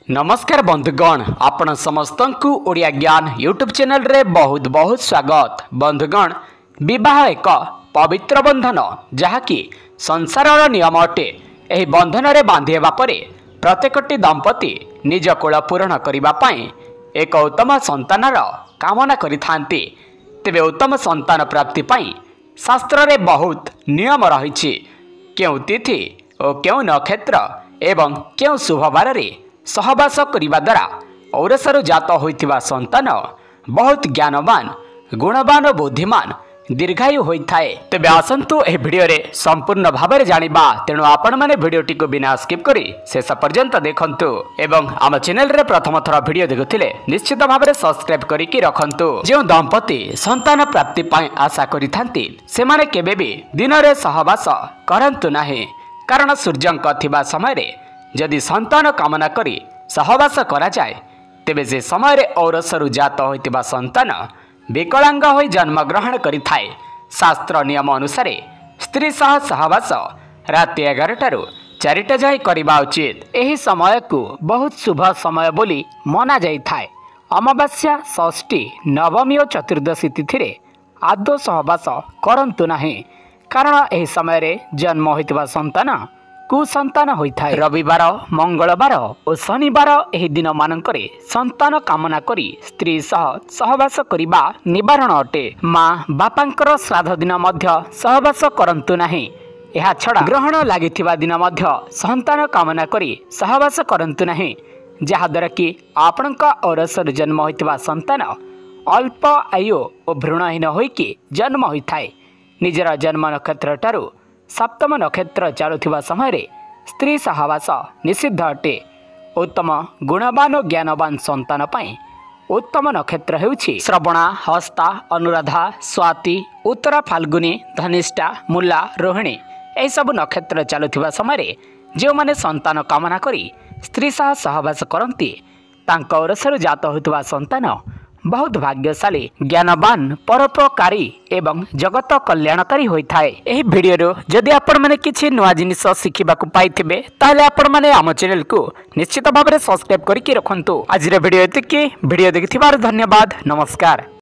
नमस्कार बंधुगण, आपण समस्त को ओडिया ज्ञान यूट्यूब चैनल रे बहुत बहुत स्वागत। बंधुगण, विवाह एक पवित्र बंधन जहाँकि संसार नियम अटे। यह बंधन रे बांधि हेबा परे प्रत्येकटी दंपति निज कुल पूरण करने एक उत्तम संतानर कामना करिथांती। तेबे उत्तम संतान प्राप्ति पाई शास्त्र रे बहुत नियम रही। क्यों तिथि और क्यों नक्षत्र एवं क्यों शुभबार रे सहवास करने द्वारा औरसरु जात होइतिबा संतान बहुत ज्ञानवान, गुणवान, बुद्धिमान, दीर्घायु होता है। तेबे आसंतु ए वीडियो रे संपूर्ण भाव में जानिबा। तेणु आपण माने वीडियोटी को बिना स्किप करी शेष पर्यंत देखंतु एवं आम चैनल रे प्रथम थर वीडियो देखुथिले निश्चित भाव में सब्सक्राइब करिकि रखंतु। जो दंपति संतान प्राप्ति पाई आशा करिथांती सेमाने केबे भी दिन रे सहवास करंतु नाही, कारण सूर्यंक थिबा समय रे जदि संतान कामना करी सहवास करा जाए तेबे से समय औरसरु जात होइतिबा संतान विकलांग होई जन्म ग्रहण करिथाए। शास्त्र नियम अनुसार स्त्री सह सहवास राति 11 4 जाए करबा उचित। एही समय को बहुत शुभ समय बोली मना जाई थाए। अमावास्या, षष्ठी, नवमी और चतुर्दशी तिथि रे आदौ सहवास करंतु नाही, कारण एही समय रे जन्म होइतिबा संतान कुसंतान होता है। रविवार, मंगलवार और शनिवार एही दिन मानकरे संतान कामना करी स्त्री सह सहवास करिबा निवारण अटे। माँ बापांकर श्राद्ध दिन मध्य सहवास करंतु नाही। एहा छड़ा ग्रहण लागिथिबा दिन मध्य संतान कामना करी सहवास करंतु नाही, जहा द्वारा कि आपणक औरसर जन्म होइतिबा संतान अल्प आयु और भ्रूणहीन होइकि जन्म होइथाए। निजर जन्म नक्षत्र ठारू सप्तम नक्षत्र चालुथिबा समय स्त्री सहवास निषिद्ध अटे। उत्तम गुणवान और ज्ञानवान संतान पाई उत्तम नक्षत्र हेउछि श्रवणा, हस्ता, अनुराधा, स्वाति, उत्तरा, फाल्गुनी, धनिष्ठा, मूला, रोहिणी। एही सब नक्षत्र चालुथिबा समय जो माने संतान कामना करी स्त्री सह सहवास करती तांका औरसरु जात होइतिबा संतान बहुत भाग्यशाली, ज्ञानवान, परोपकारी एवं जगत कल्याणकारी होता है। यह वीडियो जदि आपण मैंने किसी नुआ जिनिस शिखिबाकु पाइथिबे ताहले आपण मैंने आम चैनल को निश्चित भाव में सब्सक्राइब करके रखंतु। आज वीडियो एतिकी। वीडियो देखिथिबार धन्यवाद। नमस्कार।